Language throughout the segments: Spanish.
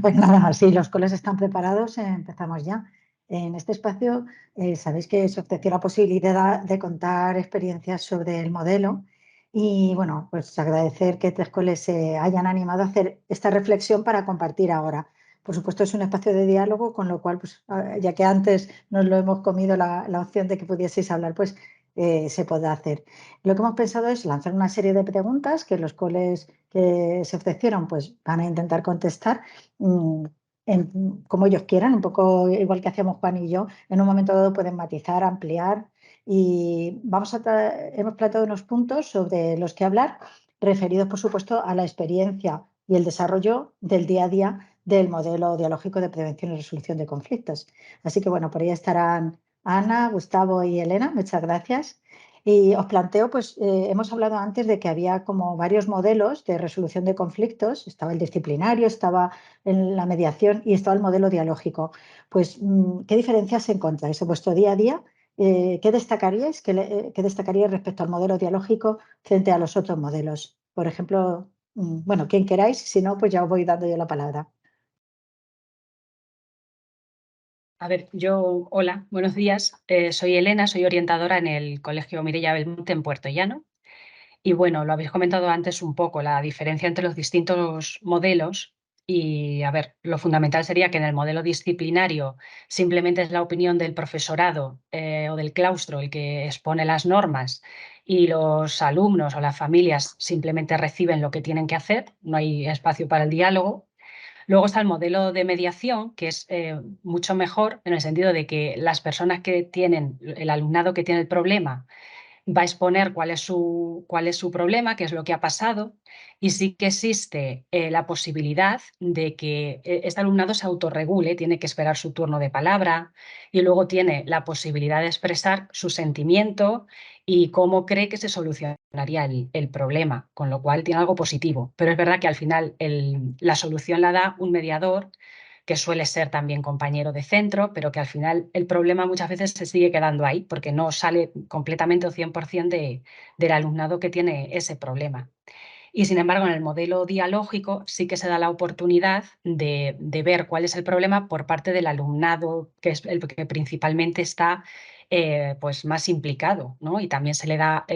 Pues nada, si los coles están preparados, empezamos ya. En este espacio, sabéis que se ofreció la posibilidad de contar experiencias sobre el modelo y, bueno, pues agradecer que tres coles se hayan animado a hacer esta reflexión para compartir ahora. Por supuesto, es un espacio de diálogo, con lo cual, pues, ya que antes nos lo hemos comido la opción de que pudieseis hablar, pues se podrá hacer. Lo que hemos pensado es lanzar una serie de preguntas que los coles que se ofrecieron pues, van a intentar contestar mm, como ellos quieran, un poco igual que hacíamos Juan y yo. En un momento dado pueden matizar, ampliar y hemos planteado unos puntos sobre los que hablar, referidos por supuesto a la experiencia y el desarrollo del día a día del modelo dialógico de prevención y resolución de conflictos. Así que bueno, por ahí estarán Ana, Gustavo y Elena. Muchas gracias. Y os planteo, pues hemos hablado antes de que había como varios modelos de resolución de conflictos. Estaba el disciplinario, estaba en la mediación y estaba el modelo dialógico. Pues, ¿qué diferencias encontráis en vuestro día a día? ¿Qué destacaríais? ¿Qué destacaríais respecto al modelo dialógico frente a los otros modelos? Por ejemplo, bueno, quien queráis, si no, pues ya os voy dando yo la palabra. A ver, hola, buenos días. Soy Elena, soy orientadora en el Colegio Mireia Belmonte en Puerto Llano. Y bueno, lo habéis comentado antes un poco, la diferencia entre los distintos modelos. Y a ver, lo fundamental sería que en el modelo disciplinario simplemente es la opinión del profesorado o del claustro el que expone las normas y los alumnos o las familias simplemente reciben lo que tienen que hacer, no hay espacio para el diálogo. Luego está el modelo de mediación, que es mucho mejor en el sentido de que las personas que tienen, el alumnado que tiene el problema, va a exponer cuál es su problema, qué es lo que ha pasado, y sí que existe la posibilidad de que este alumnado se autorregule, tiene que esperar su turno de palabra y luego tiene la posibilidad de expresar su sentimiento y cómo cree que se solucionaría el problema, con lo cual tiene algo positivo. Pero es verdad que al final la solución la da un mediador que suele ser también compañero de centro, pero que al final el problema muchas veces se sigue quedando ahí porque no sale completamente o 100% del alumnado que tiene ese problema. Y sin embargo, en el modelo dialógico sí que se da la oportunidad de ver cuál es el problema por parte del alumnado, que es el que principalmente está pues más implicado, ¿no? Y también se le da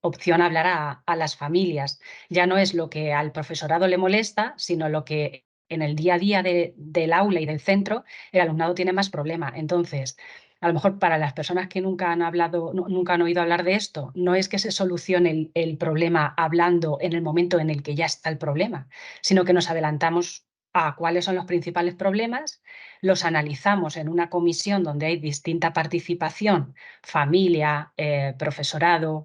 opción a hablar a las familias. Ya no es lo que al profesorado le molesta, sino lo que en el día a día del aula y del centro el alumnado tiene más problema. Entonces, a lo mejor para las personas que nunca han hablado, nunca han oído hablar de esto, no es que se solucione el problema hablando en el momento en el que ya está el problema, sino que nos adelantamos a cuáles son los principales problemas, los analizamos en una comisión donde hay distinta participación, familia, profesorado,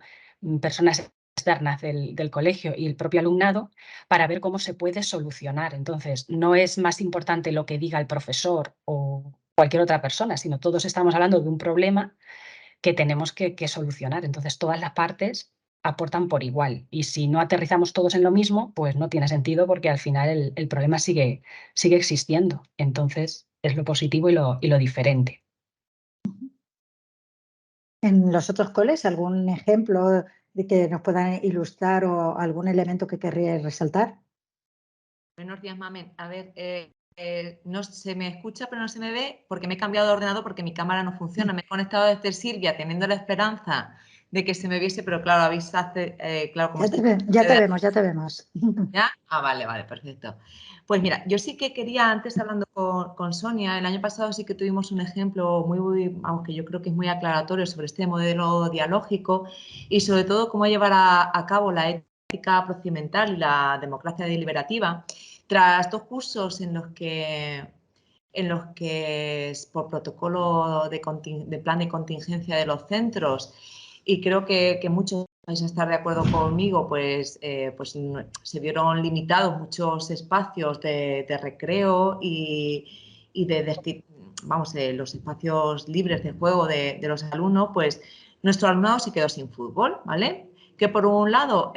personas externas del colegio y el propio alumnado, para ver cómo se puede solucionar. Entonces, no es más importante lo que diga el profesor o cualquier otra persona, sino todos estamos hablando de un problema que tenemos que solucionar. Entonces, todas las partes aportan por igual. Y si no aterrizamos todos en lo mismo, pues no tiene sentido porque al final el problema sigue existiendo. Entonces, es lo positivo y lo diferente. En los otros coles, ¿algún ejemplo de que nos puedan ilustrar o algún elemento que querríais resaltar? Buenos días, Mamen. A ver, no se me escucha, pero no se me ve porque me he cambiado de ordenador porque mi cámara no funciona. Me he conectado desde Silvia teniendo la esperanza de que se me viese, pero claro, claro, como Ya te vemos. ¿Ya? Ah, vale, vale, perfecto. Pues mira, yo sí que quería, antes hablando con Sonia, el año pasado sí que tuvimos un ejemplo aunque yo creo que es muy aclaratorio sobre este modelo dialógico y sobre todo cómo llevar a cabo la ética procedimental y la democracia deliberativa. Tras 2 cursos en los que por protocolo de plan de contingencia de los centros, y creo que muchos vais a estar de acuerdo conmigo, pues se vieron limitados muchos espacios de recreo y los espacios libres de juego de los alumnos, pues nuestro alumnado se quedó sin fútbol, ¿vale? Que por un lado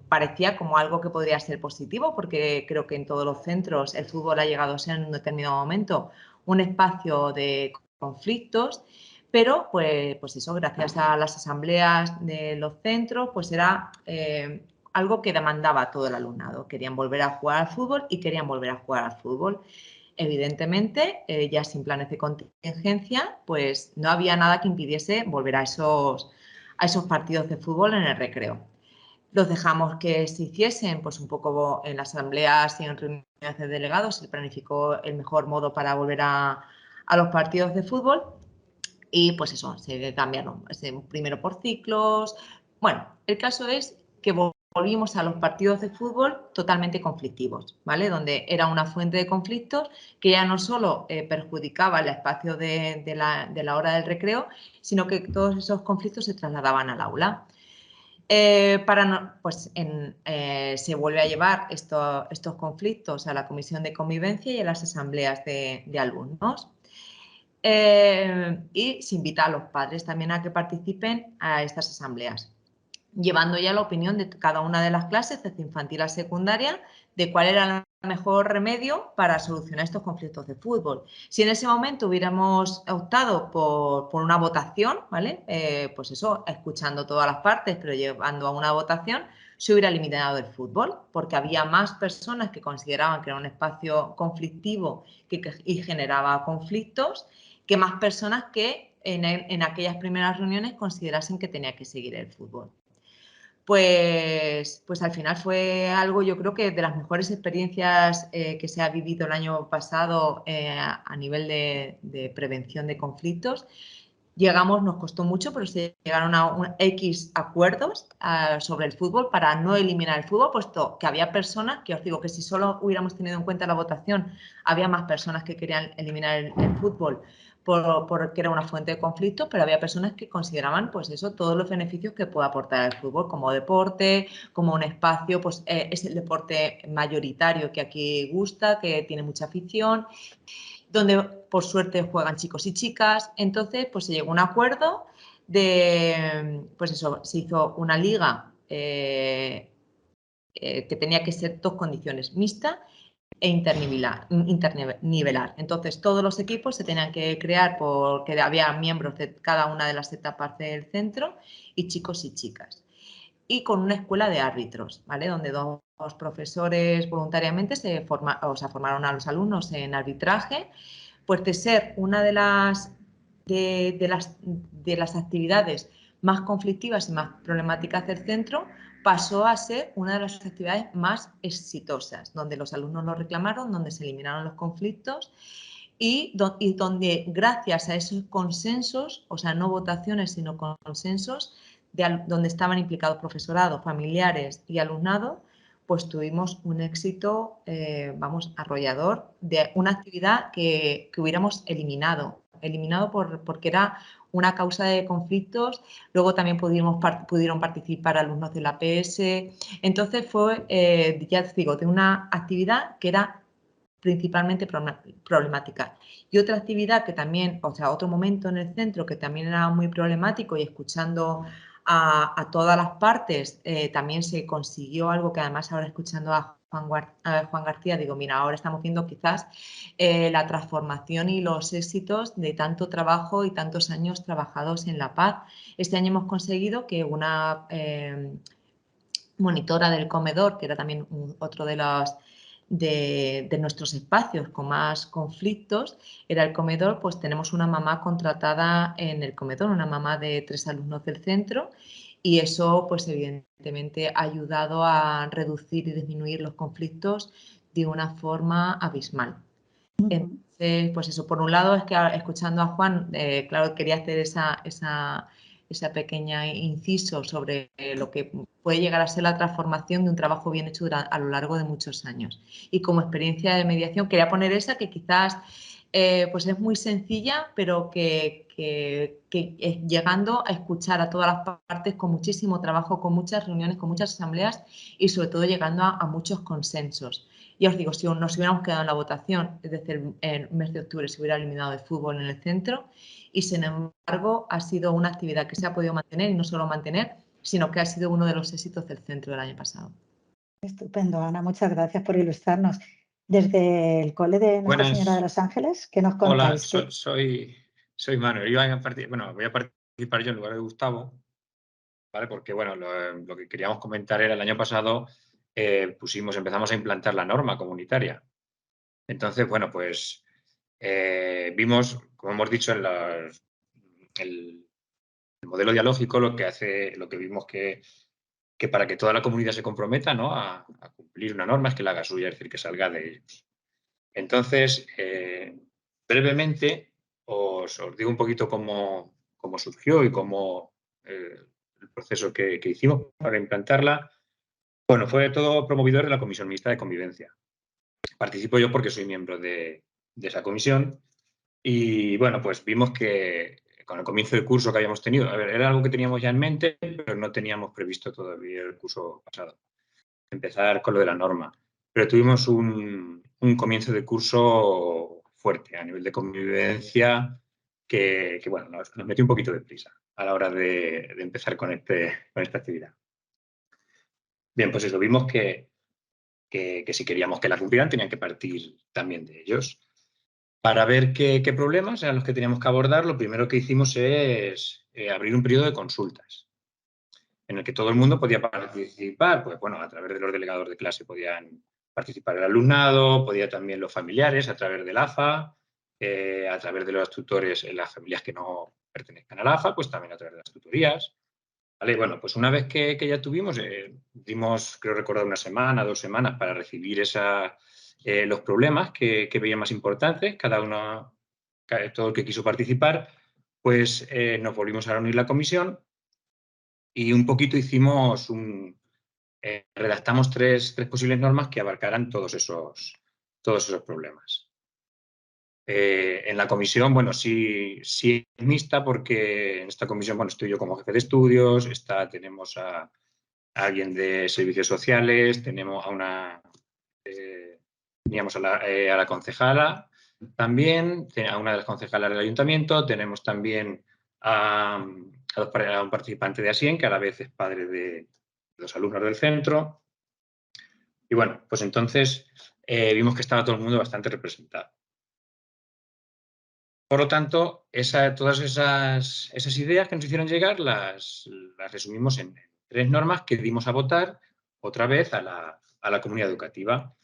parecía como algo que podría ser positivo, porque creo que en todos los centros el fútbol ha llegado a ser en un determinado momento un espacio de conflictos, pero pues eso, gracias a las asambleas de los centros, pues era algo que demandaba a todo el alumnado. Querían volver a jugar al fútbol y querían volver a jugar al fútbol. Evidentemente, ya sin planes de contingencia, pues no había nada que impidiese volver a esos partidos de fútbol en el recreo. Los dejamos que se hiciesen, pues un poco en asambleas y en reuniones de delegados, se planificó el mejor modo para volver a los partidos de fútbol y pues eso, se cambiaron primero por ciclos. Bueno, el caso es que volvimos a los partidos de fútbol totalmente conflictivos, ¿vale? Donde era una fuente de conflictos que ya no solo perjudicaba el espacio de la hora del recreo, sino que todos esos conflictos se trasladaban al aula. Se vuelve a llevar estos conflictos a la comisión de convivencia y a las asambleas de alumnos. Y se invita a los padres también a que participen a estas asambleas, llevando ya la opinión de cada una de las clases, desde infantil a secundaria, de cuál era el mejor remedio para solucionar estos conflictos de fútbol. Si en ese momento hubiéramos optado por una votación, ¿vale? Pues eso, escuchando todas las partes, pero llevando a una votación, se hubiera eliminado el fútbol, porque había más personas que consideraban que era un espacio conflictivo y generaba conflictos, que más personas que en aquellas primeras reuniones considerasen que tenía que seguir el fútbol. Pues al final fue algo, yo creo que de las mejores experiencias que se ha vivido el año pasado a nivel de prevención de conflictos. Llegamos, nos costó mucho, pero se llegaron a X acuerdos sobre el fútbol para no eliminar el fútbol, puesto que había personas, que os digo que si solo hubiéramos tenido en cuenta la votación, había más personas que querían eliminar el fútbol porque era una fuente de conflicto, pero había personas que consideraban, pues eso, todos los beneficios que puede aportar el fútbol como deporte, como un espacio, pues es el deporte mayoritario que aquí gusta, que tiene mucha afición, donde por suerte juegan chicos y chicas. Entonces, pues se llegó a un acuerdo de, pues eso, se hizo una liga que tenía que ser dos condiciones, mixta e internivelar. Entonces, todos los equipos se tenían que crear porque había miembros de cada una de las etapas del centro y chicos y chicas. Y con una escuela de árbitros, ¿vale? Donde dos profesores voluntariamente formaron a los alumnos en arbitraje, pues de ser una de las actividades más conflictivas y más problemáticas del centro, pasó a ser una de las actividades más exitosas, donde los alumnos lo reclamaron, donde se eliminaron los conflictos y donde gracias a esos consensos, o sea, no votaciones, sino consensos, donde estaban implicados profesorado, familiares y alumnado, pues tuvimos un éxito, arrollador de una actividad que hubiéramos eliminado porque era una causa de conflictos. Luego también pudieron participar alumnos de la PS. Entonces fue, ya os digo, de una actividad que era principalmente problemática. Y otra actividad que también, o sea, otro momento en el centro que también era muy problemático y escuchando a todas las partes también se consiguió algo que además ahora escuchando a Juan García digo, mira, ahora estamos viendo quizás la transformación y los éxitos de tanto trabajo y tantos años trabajados en la paz. Este año hemos conseguido que una monitora del comedor, que era también otro de nuestros espacios con más conflictos, era el comedor, pues tenemos una mamá contratada en el comedor, una mamá de 3 alumnos del centro, y eso pues evidentemente ha ayudado a reducir y disminuir los conflictos de una forma abismal. Entonces, pues eso, por un lado es que escuchando a Juan, claro, quería hacer esa pequeña inciso sobre lo que puede llegar a ser la transformación de un trabajo bien hecho a lo largo de muchos años. Y como experiencia de mediación quería poner esa que quizás pues es muy sencilla, pero que llegando a escuchar a todas las partes con muchísimo trabajo, con muchas reuniones, con muchas asambleas y sobre todo llegando a muchos consensos. Ya os digo, si nos hubiéramos quedado en la votación, es decir, en el mes de octubre se hubiera eliminado el fútbol en el centro y sin embargo ha sido una actividad que se ha podido mantener y no solo mantener, sino que ha sido uno de los éxitos del centro del año pasado. Estupendo, Ana, muchas gracias por ilustrarnos. Desde el cole de Nuestra Señora de los Ángeles, ¿qué nos contáis? Hola, soy Manuel. Voy a participar yo en lugar de Gustavo. ¿vale? Porque, bueno, lo que queríamos comentar era el año pasado empezamos a implantar la norma comunitaria. Entonces, bueno, pues vimos, como hemos dicho, el modelo dialógico lo que vimos que para que toda la comunidad se comprometa, ¿no?, a cumplir una norma es que la haga suya, es decir, que salga de ellos. Entonces, brevemente, os digo un poquito cómo surgió y cómo el proceso que hicimos para implantarla. Bueno, fue todo promovido de la Comisión Mixta de Convivencia. Participo yo porque soy miembro de esa comisión y, bueno, pues vimos que con el comienzo del curso que habíamos tenido, a ver, era algo que teníamos ya en mente, pero no teníamos previsto todavía el curso pasado, empezar con lo de la norma. Pero tuvimos un comienzo de curso fuerte a nivel de convivencia que bueno, nos metió un poquito de prisa a la hora de empezar con esta actividad. Bien, pues eso, vimos que si queríamos que la cumplieran tenían que partir también de ellos. Para ver qué problemas eran los que teníamos que abordar, lo primero que hicimos es abrir un periodo de consultas en el que todo el mundo podía participar, pues bueno, a través de los delegados de clase podían participar el alumnado, podía también los familiares a través del AFA, a través de los tutores en las familias que no pertenezcan al AFA, pues también a través de las tutorías. Vale, bueno, pues una vez que ya tuvimos, dimos, creo recordar, 1 semana, 2 semanas para recibir los problemas que veía más importantes, todo el que quiso participar, pues nos volvimos a reunir la comisión y un poquito redactamos tres posibles normas que abarcaran todos esos problemas. En la comisión, bueno, sí es mixta porque en esta comisión, bueno, estoy yo como jefe de estudios, tenemos a alguien de servicios sociales, teníamos a la concejala también, a una de las concejalas del ayuntamiento, tenemos también a un participante de ASIEN, que a la vez es padre de los alumnos del centro. Y bueno, pues entonces vimos que estaba todo el mundo bastante representado. Por lo tanto, todas esas ideas que nos hicieron llegar las resumimos en 3 normas que dimos a votar otra vez a la comunidad educativa.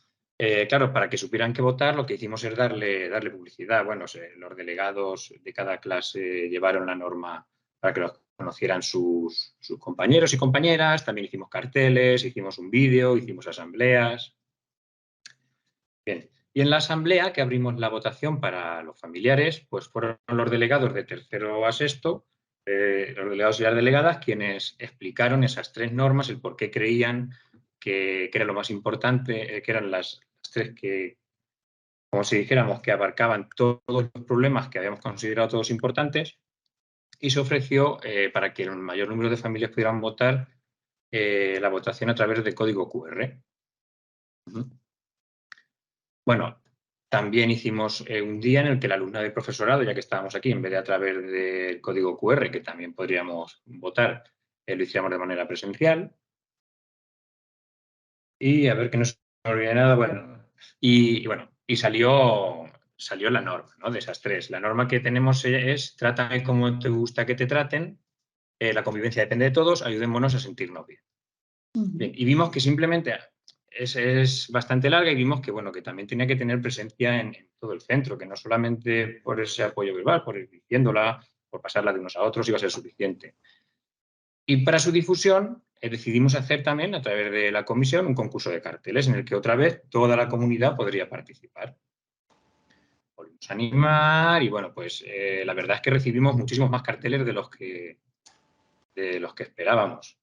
Claro, para que supieran qué votar, lo que hicimos es darle publicidad. Bueno, los delegados de cada clase llevaron la norma para que lo conocieran sus compañeros y compañeras. También hicimos carteles, hicimos un vídeo, hicimos asambleas. Bien. Y en la asamblea, que abrimos la votación para los familiares, pues fueron los delegados de tercero a sexto, los delegados y las delegadas, quienes explicaron esas 3 normas, el por qué creían que era lo más importante, que eran las 3 que, como si dijéramos, que abarcaban todos los problemas que habíamos considerado todos importantes, y se ofreció para que el mayor número de familias pudieran votar la votación a través de código QR. Bueno, también hicimos un día en el que el alumnado y profesorado, ya que estábamos aquí, en vez de a través del código QR, que también podríamos votar, lo hiciéramos de manera presencial. Y a ver que no se me olvide nada, bueno. Y salió la norma, ¿no?, de esas 3. La norma que tenemos es trátame como te gusta que te traten, la convivencia depende de todos, ayudémonos a sentirnos bien. Bien, y vimos que simplemente es bastante larga y vimos que, bueno, que también tenía que tener presencia en todo el centro, que no solamente por ese apoyo verbal, por ir diciéndola, por pasarla de unos a otros iba a ser suficiente. Y para su difusión decidimos hacer también, a través de la comisión, un concurso de carteles en el que otra vez toda la comunidad podría participar. Volvimos a animar y, bueno, pues la verdad es que recibimos muchísimos más carteles de los que esperábamos.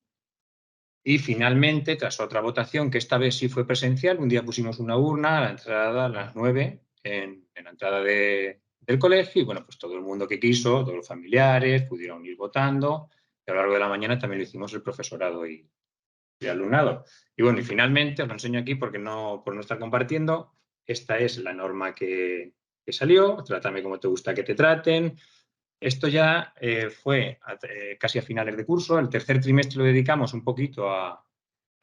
Y finalmente, tras otra votación, que esta vez sí fue presencial, un día pusimos una urna a la entrada a las 9 en la entrada del colegio y, bueno, pues todo el mundo que quiso, todos los familiares pudieron ir votando. Y a lo largo de la mañana también lo hicimos el profesorado y el alumnado. Y bueno, y finalmente, os lo enseño aquí por no estar compartiendo, esta es la norma que salió, trátame como te gusta que te traten. Esto ya fue casi a finales de curso. El tercer trimestre lo dedicamos un poquito a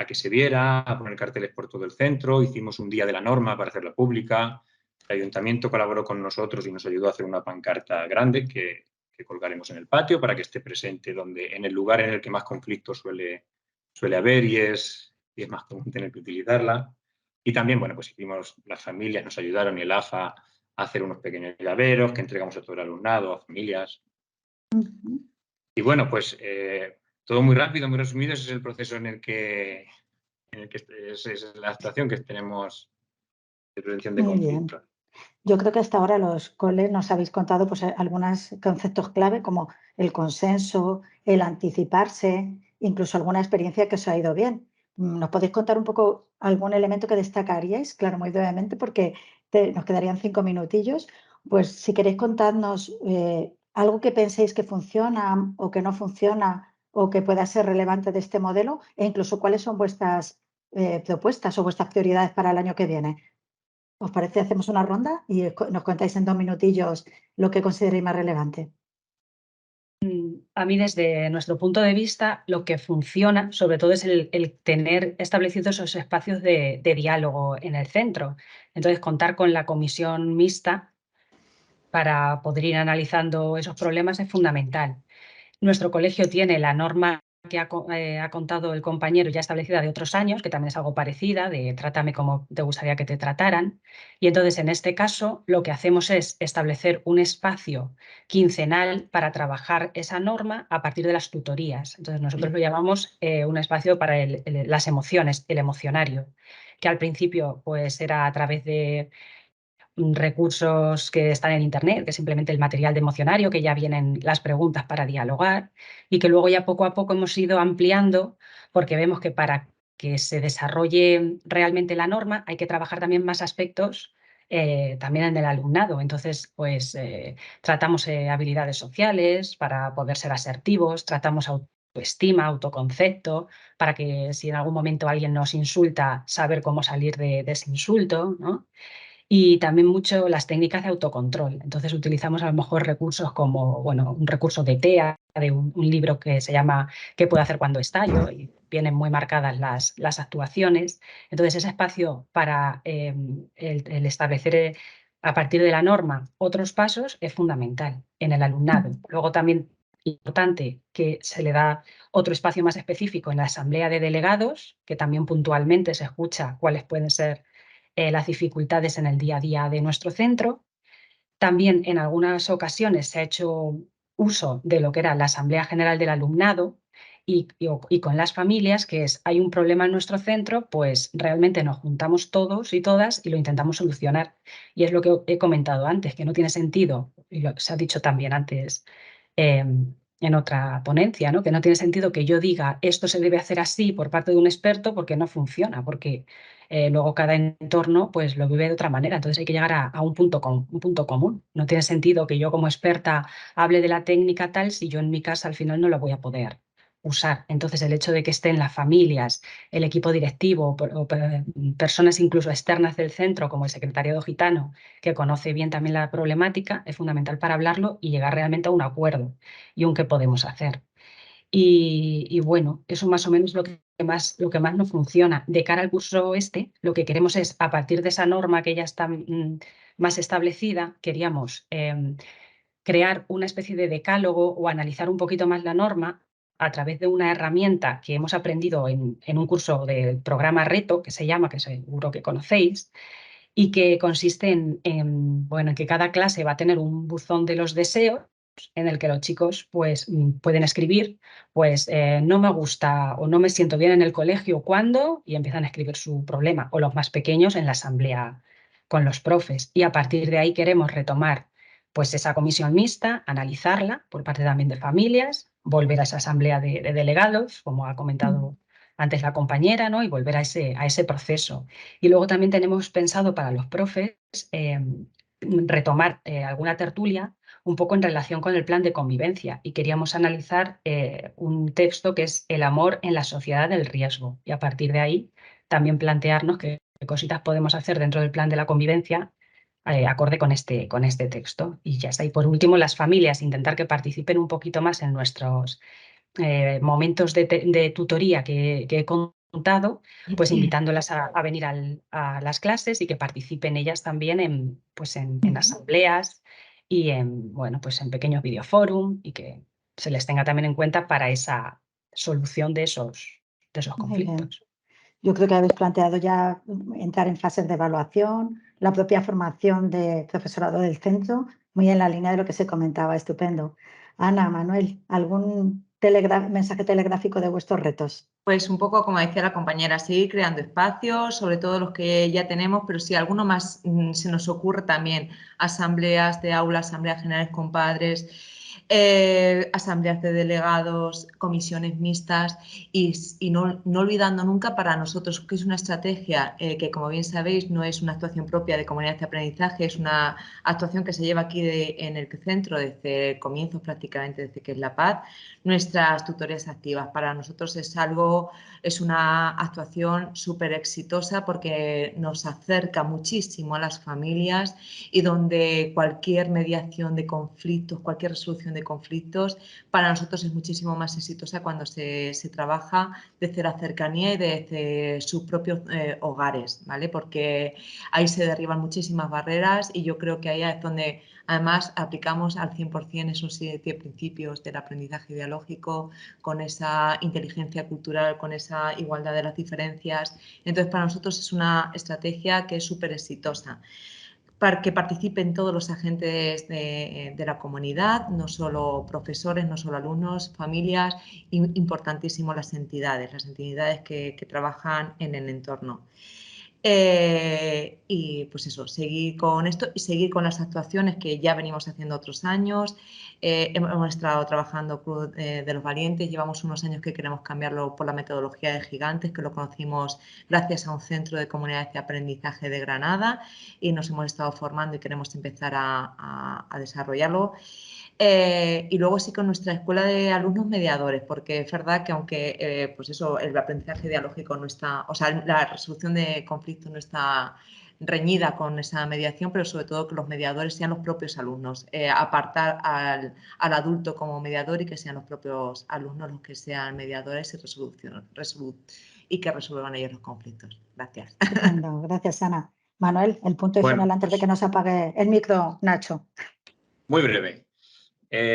que se viera, a poner carteles por todo el centro. Hicimos un día de la norma para hacerla pública. El ayuntamiento colaboró con nosotros y nos ayudó a hacer una pancarta grande que que colgaremos en el patio para que esté presente en el lugar en el que más conflicto suele haber y es más común tener que utilizarla. Y también, bueno, pues hicimos, las familias nos ayudaron y el AFA a hacer unos pequeños llaveros que entregamos a todo el alumnado, a familias. Y bueno, pues todo muy rápido, muy resumido, ese es el proceso en el que es la actuación que tenemos de prevención de Muy bien. conflictos. Yo creo que hasta ahora los coles nos habéis contado pues, algunos conceptos clave como el consenso, el anticiparse, incluso alguna experiencia que os ha ido bien. ¿Nos podéis contar un poco algún elemento que destacaríais? Claro, muy brevemente, porque nos quedarían 5 minutillos. Pues si queréis contarnos algo que penséis que funciona o que no funciona o que pueda ser relevante de este modelo e incluso cuáles son vuestras propuestas o vuestras prioridades para el año que viene. ¿Os parece? Hacemos una ronda y nos contáis en 2 minutillos lo que consideréis más relevante. A mí, desde nuestro punto de vista, lo que funciona, sobre todo, es el tener establecidos esos espacios de diálogo en el centro. Entonces, contar con la comisión mixta para poder ir analizando esos problemas es fundamental. Nuestro colegio tiene la norma que ha contado el compañero ya establecida de otros años, que también es algo parecida, de trátame como te gustaría que te trataran. Y entonces, en este caso, lo que hacemos es establecer un espacio quincenal para trabajar esa norma a partir de las tutorías. Entonces, nosotros lo llamamos un espacio para las emociones, el emocionario, que al principio pues era a través de recursos que están en Internet, que es simplemente el material de emocionario, que ya vienen las preguntas para dialogar y que luego ya poco a poco hemos ido ampliando porque vemos que para que se desarrolle realmente la norma hay que trabajar también más aspectos también en el alumnado. Entonces, pues tratamos habilidades sociales para poder ser asertivos, tratamos autoestima, autoconcepto, para que si en algún momento alguien nos insulta, saber cómo salir de ese insulto, ¿no? Y también mucho las técnicas de autocontrol. Entonces utilizamos a lo mejor recursos como, bueno, un recurso de TEA, de un libro que se llama ¿Qué puedo hacer cuando estallo? Y vienen muy marcadas las actuaciones. Entonces ese espacio para el establecer a partir de la norma otros pasos es fundamental en el alumnado. Luego también importante que se le da otro espacio más específico en la asamblea de delegados, que también puntualmente se escucha cuáles pueden ser las dificultades en el día a día de nuestro centro. También en algunas ocasiones se ha hecho uso de lo que era la Asamblea General del Alumnado y con las familias, que es, hay un problema en nuestro centro, pues realmente nos juntamos todos y todas y lo intentamos solucionar. Y es lo que he comentado antes, que no tiene sentido, y se ha dicho también antes en otra ponencia, ¿no? Que no tiene sentido que yo diga esto se debe hacer así por parte de un experto porque no funciona, porque luego cada entorno pues lo vive de otra manera. Entonces hay que llegar a un punto común. No tiene sentido que yo como experta hable de la técnica tal si yo en mi casa al final no la voy a poder usar. Entonces el hecho de que estén las familias, el equipo directivo o personas incluso externas del centro como el secretariado gitano que conoce bien también la problemática es fundamental para hablarlo y llegar realmente a un acuerdo y un qué podemos hacer. Y bueno, eso más o menos lo que más no funciona. De cara al curso lo que queremos es, a partir de esa norma que ya está más establecida, queríamos crear una especie de decálogo o analizar un poquito más la norma a través de una herramienta que hemos aprendido en un curso del programa Reto, que se llama, que seguro que conocéis, y que consiste bueno, en que cada clase va a tener un buzón de los deseos en el que los chicos pues, pueden escribir, pues no me gusta o no me siento bien en el colegio, ¿cuándo? Y empiezan a escribir su problema, o los más pequeños en la asamblea con los profes. Y a partir de ahí queremos retomar pues esa comisión mixta, analizarla por parte también de familias, volver a esa asamblea de delegados, como ha comentado antes la compañera, ¿no? Y volver a ese proceso. Y luego también tenemos pensado para los profes retomar alguna tertulia un poco en relación con el plan de convivencia y queríamos analizar un texto que es El amor en la sociedad del riesgo y a partir de ahí también plantearnos qué cositas podemos hacer dentro del plan de la convivencia acorde con este texto. Y ya está. Y por último, las familias, intentar que participen un poquito más en nuestros momentos de tutoría que he contado, pues invitándolas a venir a las clases y que participen ellas también en asambleas, y bueno, pues en pequeños videoforum y que se les tenga también en cuenta para esa solución de esos Muy bien. conflictos. Yo creo que habéis planteado ya entrar en fases de evaluación, la propia formación de profesorado del centro, muy en la línea de lo que se comentaba, estupendo. Ana, Manuel, ¿algún mensaje telegráfico de vuestros retos? Pues un poco como decía la compañera, seguir creando espacios, sobre todo los que ya tenemos, pero si alguno más se nos ocurre también, asambleas de aula, asambleas generales con padres, asambleas de delegados, comisiones mixtas y no olvidando nunca para nosotros que es una estrategia que, como bien sabéis, no es una actuación propia de comunidades de aprendizaje, es una actuación que se lleva aquí en el centro desde comienzos prácticamente, desde que es la Paz, nuestras tutorías activas. Para nosotros es una actuación súper exitosa porque nos acerca muchísimo a las familias y donde cualquier mediación de conflictos, cualquier resolución de conflictos, para nosotros es muchísimo más exitosa cuando se trabaja desde la cercanía y desde sus propios hogares, ¿vale? Porque ahí se derriban muchísimas barreras y yo creo que ahí es donde además aplicamos al 100% esos 7 principios del aprendizaje dialógico, con esa inteligencia cultural, con esa igualdad de las diferencias. Entonces, para nosotros es una estrategia que es súper exitosa, para que participen todos los agentes de la comunidad, no solo profesores, no solo alumnos, familias, y importantísimo las entidades que trabajan en el entorno. Y pues eso, seguir con esto y seguir con las actuaciones que ya venimos haciendo otros años. Hemos estado trabajando Club de los Valientes, llevamos unos años que queremos cambiarlo por la metodología de Gigantes, que lo conocimos gracias a un centro de comunidades de aprendizaje de Granada y nos hemos estado formando y queremos empezar a desarrollarlo. Y luego sí con nuestra escuela de alumnos mediadores, porque es verdad que aunque pues eso, el aprendizaje dialógico no está, o sea, la resolución de conflictos no está reñida con esa mediación, pero sobre todo que los mediadores sean los propios alumnos, apartar al adulto como mediador y que sean los propios alumnos los que sean mediadores y que resuelvan ellos los conflictos. Gracias. Estupendo, gracias, Ana. Manuel, el punto de Bueno, final antes de que nos apague el micro, Nacho. muy breve.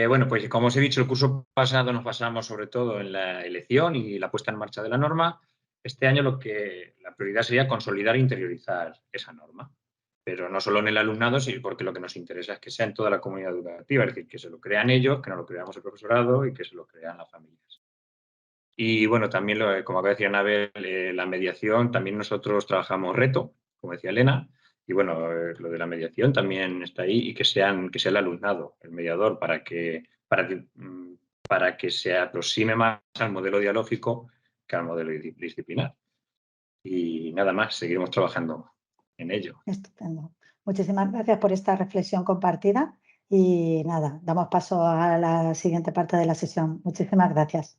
Bueno, pues como os he dicho, el curso pasado nos basamos sobre todo en la elección y la puesta en marcha de la norma. Este año la prioridad sería consolidar e interiorizar esa norma, pero no solo en el alumnado, sino porque lo que nos interesa es que sea en toda la comunidad educativa, es decir, que se lo crean ellos, que no lo creamos el profesorado y que se lo crean las familias. Y bueno, también, como acaba de decir Anabel, la mediación, también nosotros trabajamos reto, como decía Elena, y bueno, lo de la mediación también está ahí y que sea el alumnado, el mediador, para que se aproxime más al modelo dialógico que al modelo disciplinar. Y nada más, seguiremos trabajando en ello. Estupendo. Muchísimas gracias por esta reflexión compartida y nada, damos paso a la siguiente parte de la sesión. Muchísimas gracias.